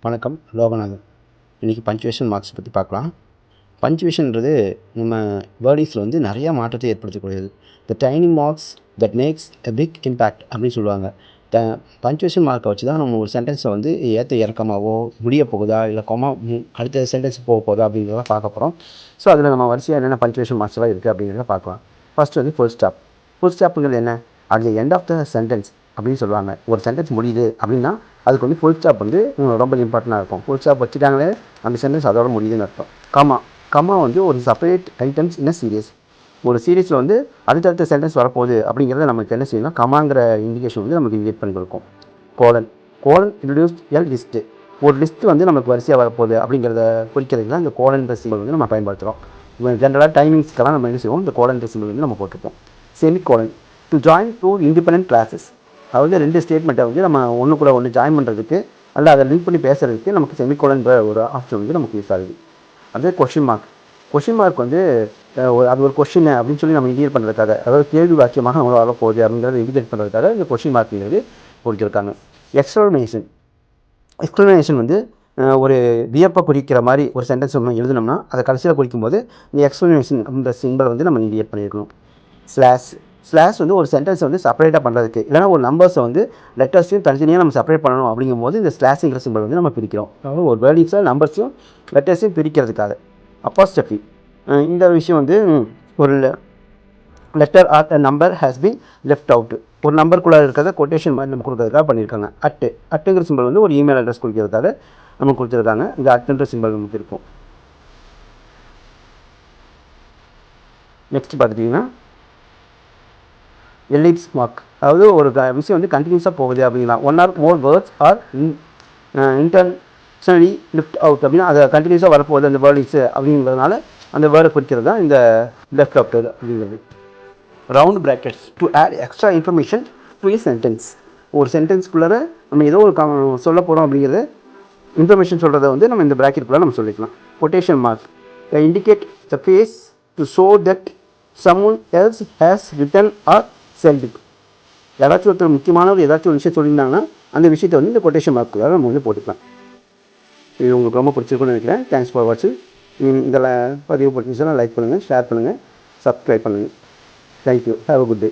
வணக்கம், லோகநாதன். இன்றைக்கி punctuation marks பற்றி பார்க்கலாம். பஞ்சுவேஷன்ன்றது நம்ம வேர்டிங்ஸில் வந்து நிறையா மாற்றத்தை ஏற்படுத்தக்கூடியது. The tiny marks that makes a big impact அப்படின்னு சொல்லுவாங்க. பஞ்சுவேஷன் மார்க்கை வச்சு தான் நம்ம ஒரு சென்டென்ஸை வந்து ஏற்ற இறக்கமாவோ, முடிய போகுதா, இல்லை அடுத்த சென்டென்ஸ் போக போகுதா அப்படிங்கிறத பார்க்க போகிறோம். ஸோ அதில் நம்ம வரிசையாக என்னென்ன பஞ்சுவேஷன் மார்க்ஸ்லாம் இருக்குது அப்படிங்கிறத பார்க்கலாம். ஃபர்ஸ்ட் வந்து ஃபுல் ஸ்டாப். ஃபுல் ஸ்டாப்புங்கிறது என்ன? At the end of the sentence அப்படின்னு சொல்லுவாங்க. ஒரு சென்டென்ஸ் முடியுது அப்படின்னா அதுக்கு வந்து ஃபுல் ஸ்டாப் வந்து ரொம்ப இம்பார்ட்டண்ட்டாக இருக்கும். ஃபுல் ஸ்டாப் வச்சுட்டாங்களே அந்த சென்டென்ஸ் அதோட முடியுதுன்னு அர்த்தம். கமா வந்து ஒரு செப்பரேட் ஐட்டம்ஸ் இன் சீரியஸ். ஒரு சீரீஸில் வந்து அடுத்தடுத்த சென்டென்ஸ் வரப்போகுது அப்படிங்கிறத நமக்கு என்ன செய்யணும், கமாங்கிற இண்டிகேஷன் வந்து நமக்கு இண்டிகேட் பண்ணி கொடுக்கும். Colon introduced list. ஒரு லிஸ்ட்டு வந்து நமக்கு வரிசையாக வரப்போகுது அப்படிங்கிறத குறிக்கிறதுக்கு தான் இந்த கோலன்ற சிம்பிள் வந்து நம்ம பயன்படுத்துகிறோம். ஜென்ரலாக டைமிங்ஸ்க்கெல்லாம் நம்ம என்ன செய்வோம், இந்த கோலன்ற சிம்பிள் வந்து நம்ம போட்டுப்போம். Semicolon to join two independent clauses. அதாவது ரெண்டு ஸ்டேட்மெண்ட்டை வந்து நம்ம ஒன்று கூட ஒன்று ஜாயின் பண்ணுறதுக்கு அல்ல அதை லிங்க் பண்ணி பேசுகிறதுக்கு நமக்கு செமிகோலன்ற ஒரு ஆப்ஷன் வந்து நமக்கு யூஸ் ஆகுது. அது கொஷின் மார்க் வந்து அது ஒரு கொஷின் அப்படின்னு சொல்லி நம்ம இண்டிகேட் பண்ணுறதுக்காக, அதாவது கேள்வி வாக்கியமாக நம்ம வரப்போகுது அப்படிங்கிறத இண்டிகேட் பண்ணுறதுக்காக இந்த கொஷின் மார்க்ங்கிறது கொடுத்துருக்காங்க. எக்ஸ்ப்ளனேஷன் வந்து ஒரு வியப்பை குறிக்கிற மாதிரி ஒரு சென்டென்ஸ் நம்ம எழுதினோம்னா அதை கடைசியில் குறிக்கும்போது இந்த எக்ஸ்ப்ளனேஷன் அப்படின்ற சிம்பிள் வந்து நம்ம இண்டிகேட் பண்ணியிருக்கணும். ஸ்லாஷ் வந்து ஒரு சென்டென்ஸை வந்து செப்பரேட்டாக பண்ணுறதுக்கு, இல்லைனா ஒரு நம்பர்ஸை வந்து லெட்டர்ஸையும் தனித்தனியாக நம்ம செப்பரேட் பண்ணணும் அப்படிங்கும்போது இந்த ஸ்லாஷிங்கிற சிம்பிள் வந்து நம்ம பிரிக்கிறோம். அதாவது ஒரு வேர்டிங்ஸில் நம்பர்ஸையும் லெட்டர்ஸையும் பிரிக்கிறதுக்காக. அப்போஸ்ட்ரோஃபி, இந்த விஷயம் வந்து ஒரு letter or a number has been left out. ஒரு நம்பருக்குள்ளே இருக்கிறத கொட்டேஷன் மாதிரி நம்ம கொடுக்கறதுக்காக பண்ணியிருக்காங்க. அட்டுங்கிற சிம்பிள் வந்து ஒரு இமெயில் அட்ரஸ் கொடுக்கறதுக்காக நம்ம கொடுத்துருக்காங்க. இந்த அட்டுன்ற சிம்பிள் நமக்கு இருக்கும். நெக்ஸ்ட் பார்த்துட்டிங்கன்னா எல்லிப்ஸ் மார்க். அதாவது ஒரு விஷயம் வந்து கண்டினியூஸாக போகுது அப்படின்னா, one or more words are intentionally left out அப்படின்னா அதை கண்டினியூஸாக வரப்போகுது அந்த வேர்டிங்ஸு அப்படிங்கிறதுனால அந்த வேர்டை குறிக்கிறது தான் இந்த லெஃப்ட் அவுட் அப்படிங்கிறது. Round brackets to add extra information to a sentence. ஒரு சென்டென்ஸ்குள்ளே நம்ம ஏதோ ஒரு சொல்ல போகிறோம் அப்படிங்கிறத இன்ஃபர்மேஷன் சொல்கிறத வந்து நம்ம இந்த ப்ராக்கெட்டுக்குள்ளே நம்ம சொல்லிக்கலாம். Quotation mark indicate the phrase to show that someone else has written or said it. யாராச்சும் ஒருத்தர் முக்கியமான ஒரு ஏதாச்சும் ஒரு விஷயம் சொல்லியிருந்தாங்கன்னா அந்த விஷயத்தை வந்து இந்த கொட்டேஷன் மார்க்குக்காக நம்ம வந்து போட்டுக்கலாம். இது உங்களுக்கு ரொம்ப பிடிச்சிருக்குன்னு நினைக்கிறேன். தேங்க்ஸ் ஃபார் வாட்சிங். இதில் பதிவு பிடிச்சிச்சுன்னா லைக் பண்ணுங்கள், ஷேர் பண்ணுங்கள், சப்ஸ்கிரைப் பண்ணுங்கள். Thank you. Have a good day.